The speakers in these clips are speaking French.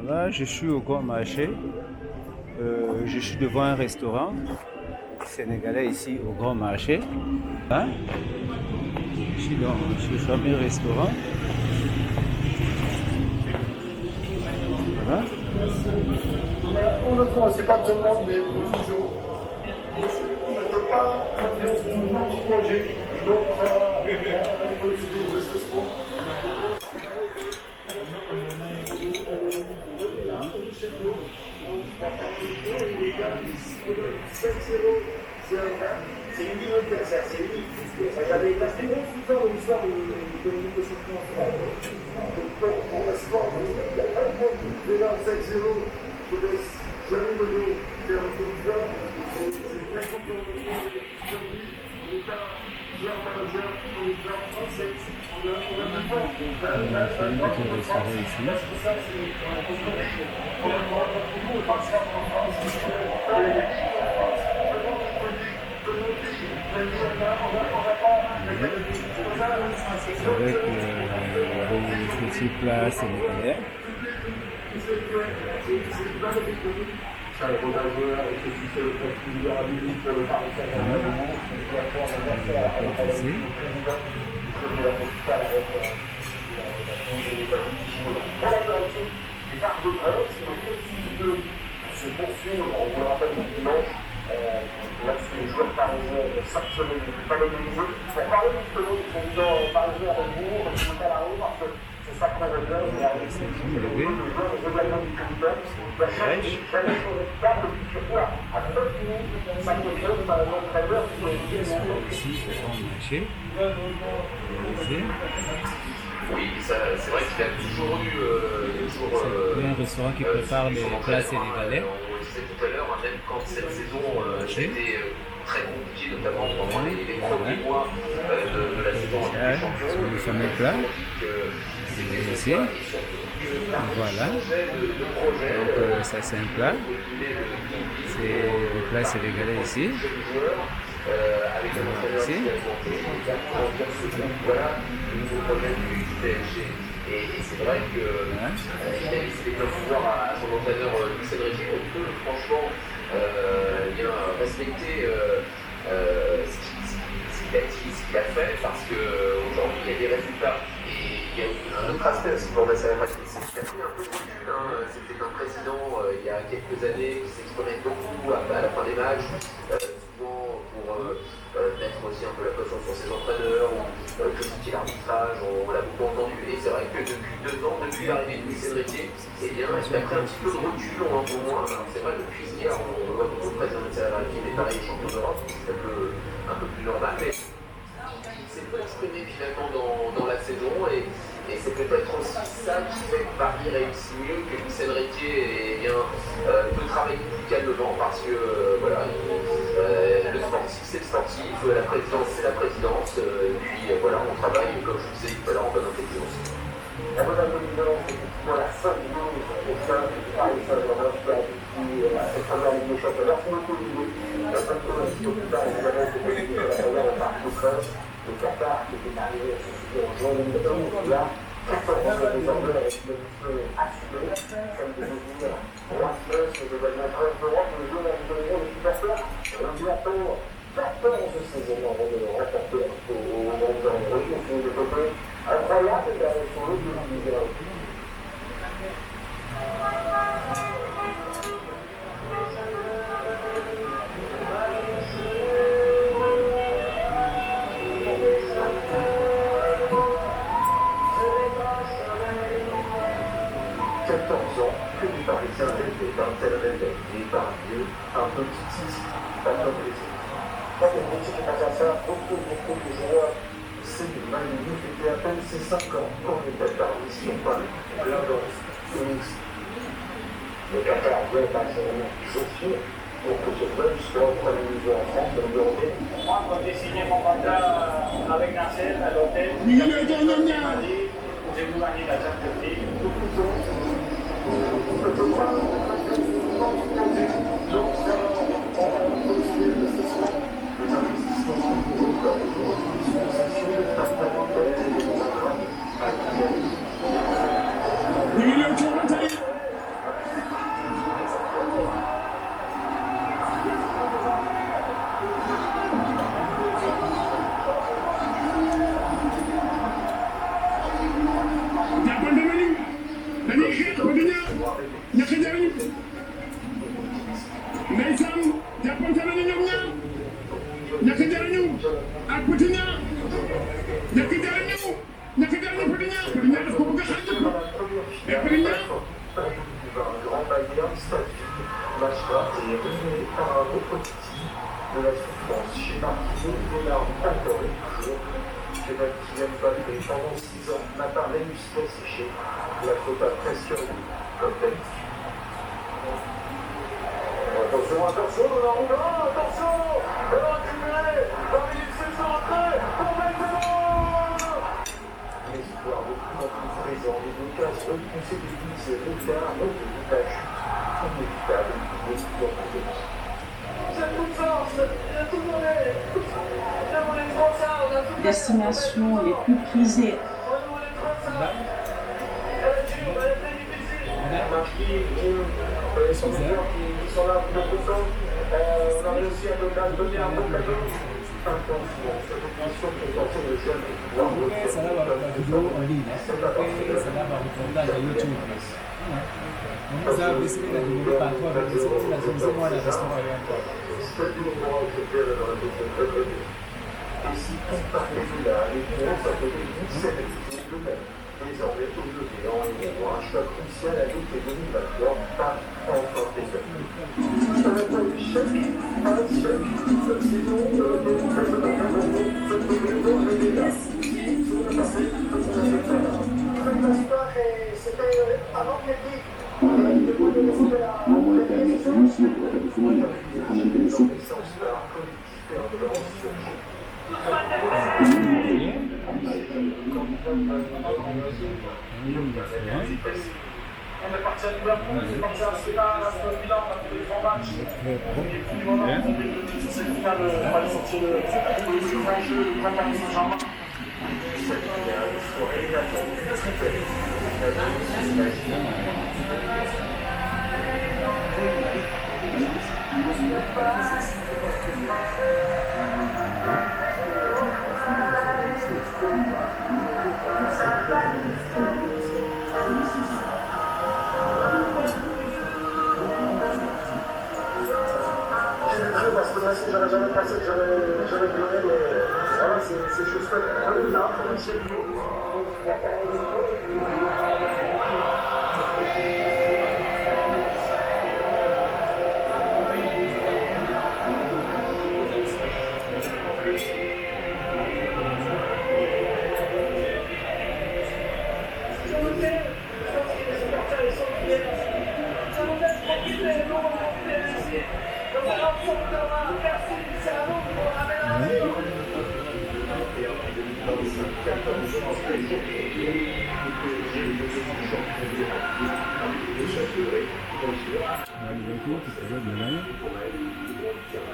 Là, je suis au Grand Marché. Je suis devant un restaurant sénégalais ici au Grand Marché. Hein? Je suis dans ce fameux restaurant. Voilà. On le prend, c'est pas tout le monde, mais toujours. On ne peut pas faire tout le projet. Donc, on peut utiliser ce sport. C'est une bibliothèque, c'est unique. Regardez, là, c'est bon, tout ça, l'histoire de ce sport. On reste fort, il y a pas de monde. Déjà, 5-0, je laisse jamais venir faire un peu de ça. C'est très content de l'État, joueur manager, on est là en 7. On a du temps. C'est un petit restaurant ici. Avec des petits plats sénégalais. Se poursuivre, on vous le rappelle dimanche, là c'est les joueurs parisiens sanctionnés du palais de l'Élysée. Pour parler justement du président parisien avec vous, je ne pas la rue parce que c'est ça qu'on veut dire, mais avec les joueurs, les règlements du comité, la chaîne équitable, et puis surtout à 9 minutes, ça peut faire par l'entraîneur qui est Ici, au Grand Marché. Ici. Oui, c'est vrai qu'il y a toujours eu C'est un restaurant qui prépare les plats sénégalais. On le disait tout à l'heure, même quand cette saison était très compliquée, notamment pendant les premiers mois de la saison en Ligue des Champions. C'est le fameux plat. Ici. Voilà. Donc ça c'est un plat. C'est le plat sénégalais ici. Avec un entraîneur qui a voilà, le nouveau projet du PSG. Et c'est vrai qu'il a laissé les pleins pouvoirs à son entraîneur Luis Enrique. On peut franchement bien respecter ce qu'il a fait parce qu'aujourd'hui il y a des résultats. Et il y a un autre aspect aussi pour Nasser Al-Khelaifi, c'est qu'il a pris un peu de recul. C'était un président il y a quelques années qui s'exprimait beaucoup à la fin des matchs. Souvent pour mettre aussi un peu la pression sur ses entraîneurs ou critiquer l'arbitrage, on l'a beaucoup entendu. Et c'est vrai que depuis 2 ans, depuis l'arrivée de Luis Enrique, eh bien, il a pris un petit peu de recul en un peu moins. C'est vrai que depuis hier, on voit beaucoup de présidents de Nasser Al-Khelaifi, mais pareil, champion d'Europe, c'est un peu plus normal. Mais il s'est peu exprimé finalement dans la saison et c'est peut-être aussi ça qui fait que Paris réussit mieux, que Luis Enrique peut travailler plus calmement parce que voilà, le sportif c'est le sportif, la présidence c'est la présidence, et puis voilà, on travaille comme je vous disais tout à l'heure en bonne intelligence. La bonne intelligence, c'est effectivement la seule chose au sein du Paris Saint-Germain qui a abouti cette première Ligue des Champions. Merci beaucoup, Olivier. La bonne chose au plus tard, évidemment, c'était la première au Parc des Princes, le Qatar qui était arrivé à ce sujet en juin 2020, là, 14 ans désormais avec le feu assumé, comme de devenir roi de France, de devenir prince d'Europe, le jeu dans le monde est super peur. On doit attendre 14 saisons avant de remporter au monde de l'Europe. C'est une épopée incroyable et avec son lot de l'univers. 14 ans que les Parisiens étaient un tel réveil, et par Dieu, un petit titre, pas comme les autres. Moi, il y a une équipe qui passe à ça, beaucoup de joueurs, c'est magnifique, c'était à peine ces 5 ans qu'on était à Paris, si on parle, l'un dans Phoenix. Le Qatar doit passer chaussure pour que ce club soit au premier niveau en France, dans l'Europe. Moi, quand j'ai signé mon contrat avec Nasser à l'hôtel, j'ai voulu gagner la Champions League. Potiña ñàkk jariñ ndeysaan jàppante nañu ñoom ñaar ñàkk jariñu ak Potiña ñàkk jariñu Potiña daf ko bëgg a xaaj mais Potiña grand bagarre, match-là est résumé par un autre titre de la souffrance chez Marquinhos, Léonard, encore une jour. Chez Kylian Mbappé, pendant 6 ans, n'a pas réussi à sécher. La faute a presque comme d'habitude. Attention, attention, attention, récupéré, parmi les saisons entrées, pour Benzema. L'espoir de plus en plus présent, les deux cases repoussées des buts et l'écart, notre la chute inévitable de plus en plus. J'ai toute force, j'ai tout donné, j'ai voulu trop ça, on a tout donné. Destinations les plus prisées. On a voulu trop ça. Elle est dure, elle est très difficile. Marquis, Kim, sont des joueurs qui sont là pour notre temps. On a réussi à donner un bon cadeau. Intensement, cette opération qui est en train de jouer avec pouvoir. Salama video en ligne. Salama reportage à YouTube. On nous a baissé la vidéo par toi, mais c'est la deuxième fois dans le restaurant. C'est du moment où je fais dans la deuxième. Et si on parlait de là, les points, ça peut être 17 de même. Désormais, au lieu de géant, il y a un choix crucial à l'été 2023, pas encore désormais. Ça va être un choc, cette saison, c'était avant que On est parti à Liverpool, on est parti à Arsenal, à Milan, on a fait les grands matchs. Et puis voilà, on est cette finale, on va aller sortir le grand jeu, le grand Paris Saint-Germain. Parce que là, si j'avais jamais passé, j'avais pleuré, mais voilà, c'est chose faite. Là, c'est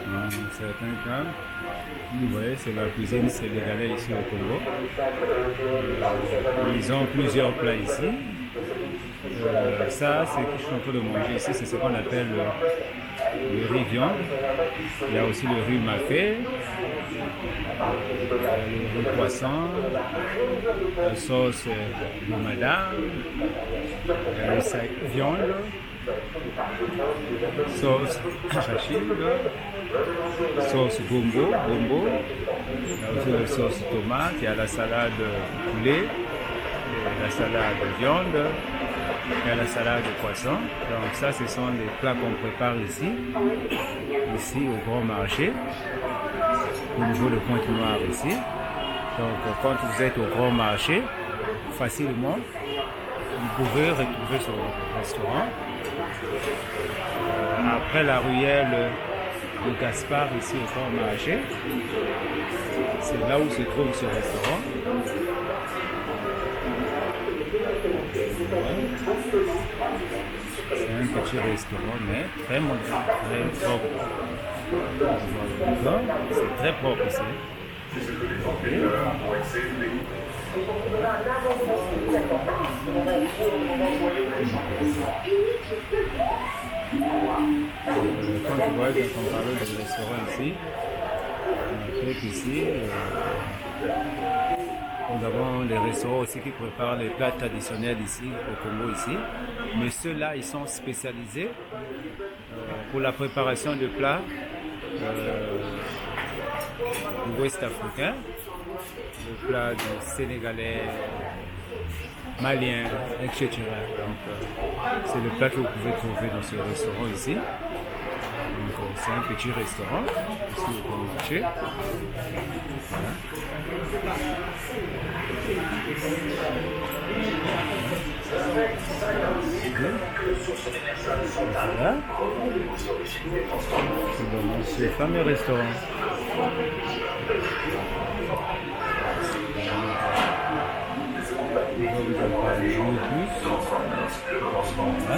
Dans certains cas, vous voyez, c'est la cuisine sénégalaise ici au Congo. Ils ont plusieurs plats ici. Ça, c'est ce que je suis en train de manger ici, c'est ce qu'on appelle le riz viande. Il y a aussi le riz mafé, le riz poisson, la sauce de madame, le viande, sauce arachide, sauce gombo, il y a aussi la sauce tomate, il y a la salade poulet, la salade de viande, il y a la salade de poisson. Donc ça, ce sont les plats qu'on prépare ici au grand marché, au niveau de Pointe-Noire ici. Donc quand vous êtes au grand marché, facilement, vous pouvez retrouver ce restaurant. Après la ruelle de Gaspard ici au grand marché, c'est là où se trouve ce restaurant. C'est un petit restaurant, mais très moderne, très propre. C'est très propre ici. Quand tu vois qu'on parle du restaurant ici, on a fait ici Nous avons les restaurants aussi qui préparent les plats traditionnels ici, au Congo ici. Mais ceux-là, ils sont spécialisés pour la préparation de plats du Ouest africain, le plat du Sénégalais, malien, etc. Donc, c'est le plat que vous pouvez trouver dans ce restaurant ici. Donc, c'est un petit restaurant ici au Bon Marché. Voilà. Voilà. C'est bon, c'est le fameux restaurant. On va vous en parler plus. Voilà.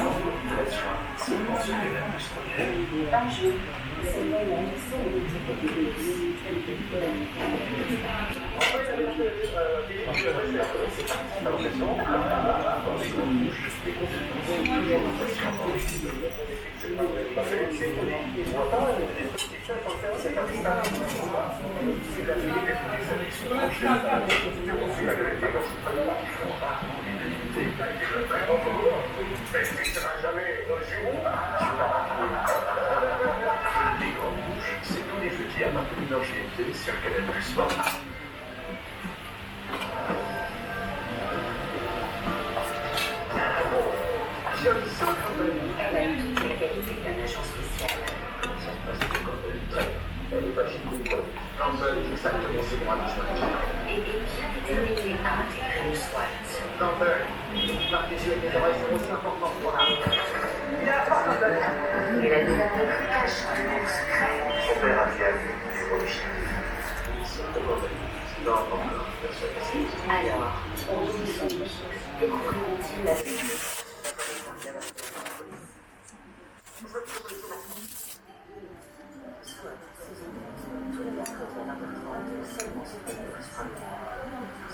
C'est tous les jeudis à partir de 1h sur Canal Plus Sport. Alors, on dit son équipe, découvriront-ils la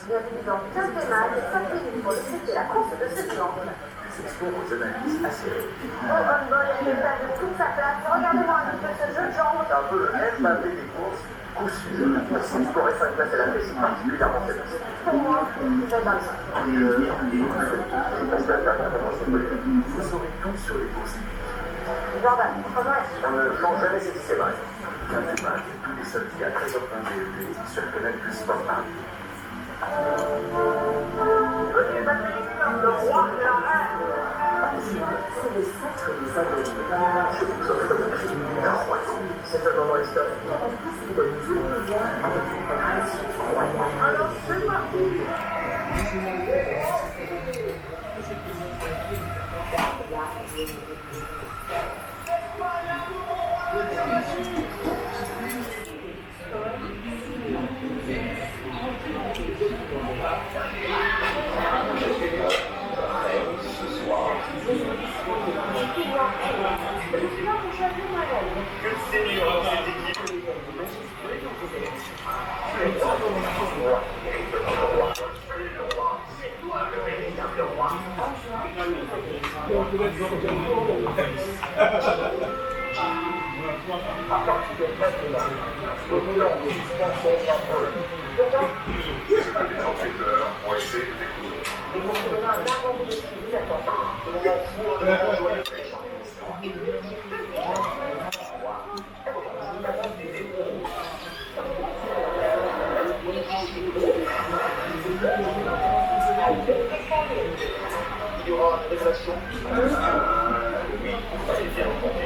Bienvenue dans 15 démarres et 5 minutes pour discuter la course de ce dimanche. C'est pour aux analyses acérées. Au handball, il est de toute sa place. Regardez-moi un petit peu ce jeu de jambes. C'est un peu le MAV des courses, coup sûr. Si je pourrais faire une place à la pêche, particulièrement cette année. Pour moi, vous êtes dans le sens. Je passe la table avant cette politique. Vous saurez tout sur les courses. Jordan, comment est-ce que On ne change jamais cette série. 15 démarres, tous les samedis à 13h20 BET sur Canal Plus Sport Paris. le roi de la reine? C'est le centre des abonnés. Je vous offre le prix d'un royaume. C'est un moment historique. Alors, c'est parti. Il y aura une révélation. Oui, bien entendu.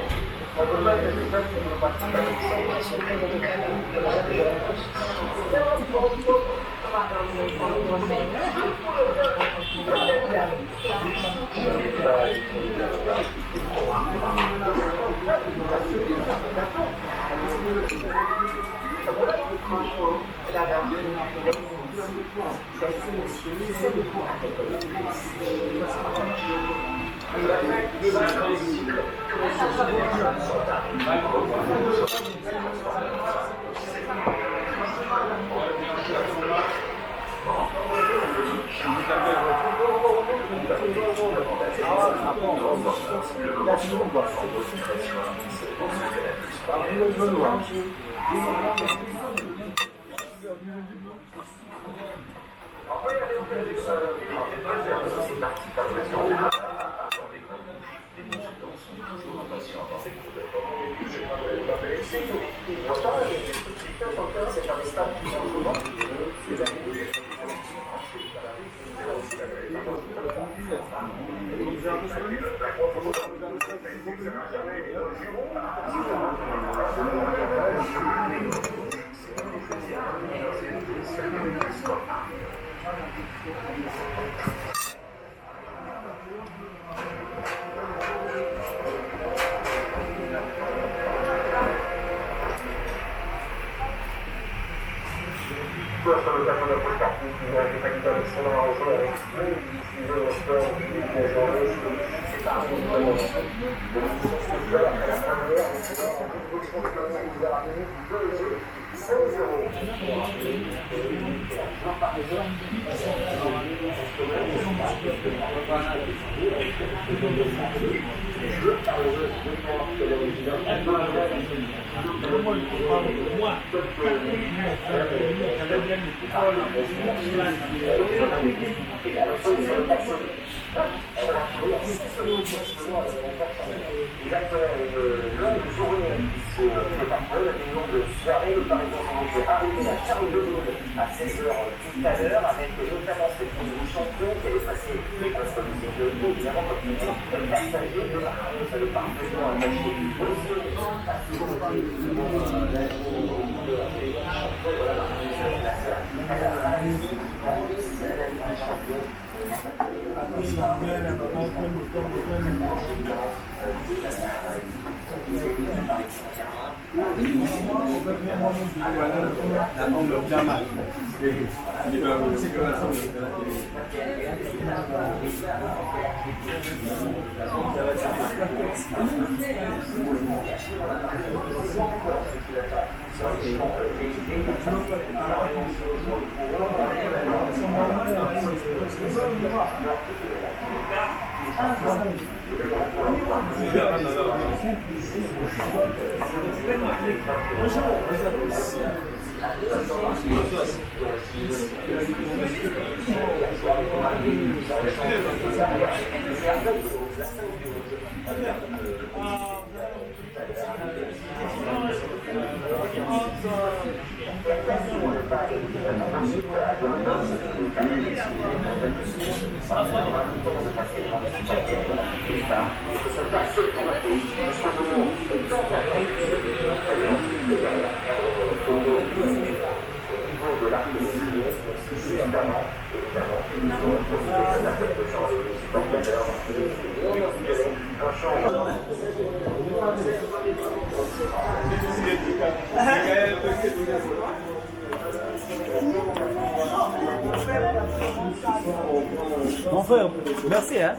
Mon frère, merci. Hein?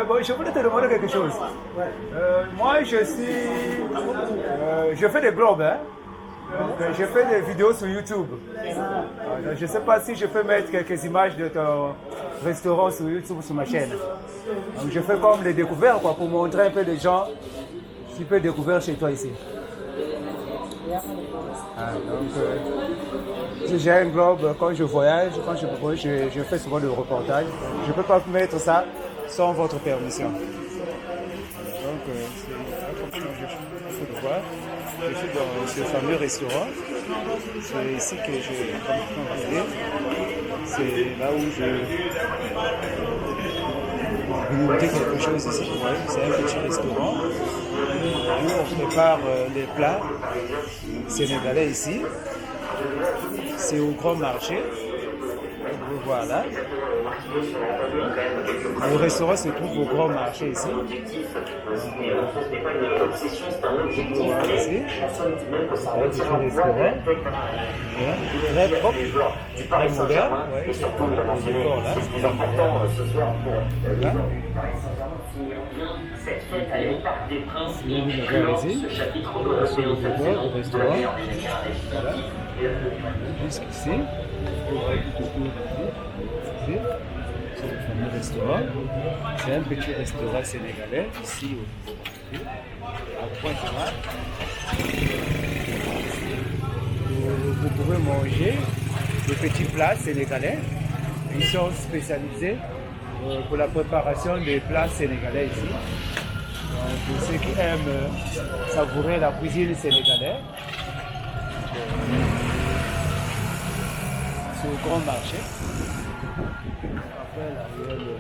Bon, je voulais te demander quelque chose. Moi, je fais des blogs. Hein? Donc, je fais des vidéos sur YouTube. Je ne sais pas si je peux mettre quelques images de ton restaurant sur YouTube, sur ma chaîne. Donc, je fais comme les découvertes quoi, pour montrer un peu des gens qui peuvent découvrir chez toi ici. Donc, j'ai un blog, quand je voyage, quand je voyage, je fais souvent de reportages. Je ne peux pas mettre ça sans votre permission. Donc, c'est comme je peux le voir. Je suis dans ce fameux restaurant. C'est ici que je vais. C'est là où je vais vous montrer quelque chose ici. Ouais, c'est un petit restaurant où on prépare les plats sénégalais ici. C'est au grand marché. Voilà. Le restaurant se trouve au grand marché ici. Voilà ici. C'est un restaurant. Très propre, très moderne. Ouais, c'est tout le décor là. C'est important ce soir pour cette fête à l'Éparc des Princes et ici. Ce chapitre de la restaurant. Voilà. Jusqu'ici. C'est le fameux restaurant. C'est un petit restaurant sénégalais ici à Pointe-Noire. Vous pouvez manger de petits plats sénégalais. Ils sont spécialisés pour la préparation des plats sénégalais ici. Donc, pour ceux qui aiment savourer la cuisine sénégalaise, c'est au grand marché. Après, là, il y a le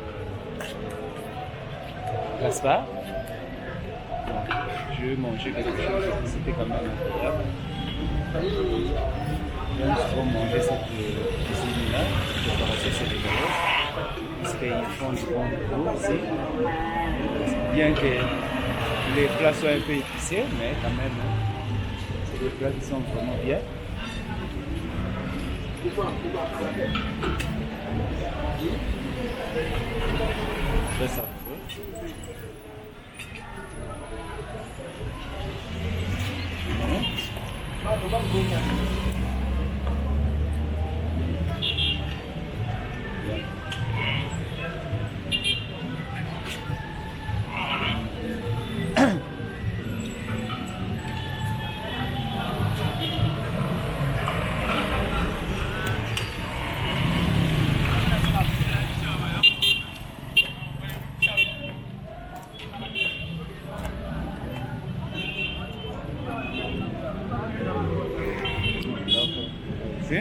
Gaspard. Donc, je vais manger quelque chose, c'était quand même incroyable. J'aime souvent manger cette cuisine-là, cette préparation sénégalaise, parce qu'ils font du bon boulot ici. Bien que les plats soient un peu épicés, mais quand même, c'est des plats qui sont vraiment bien. Très savoureux. ¿Sí?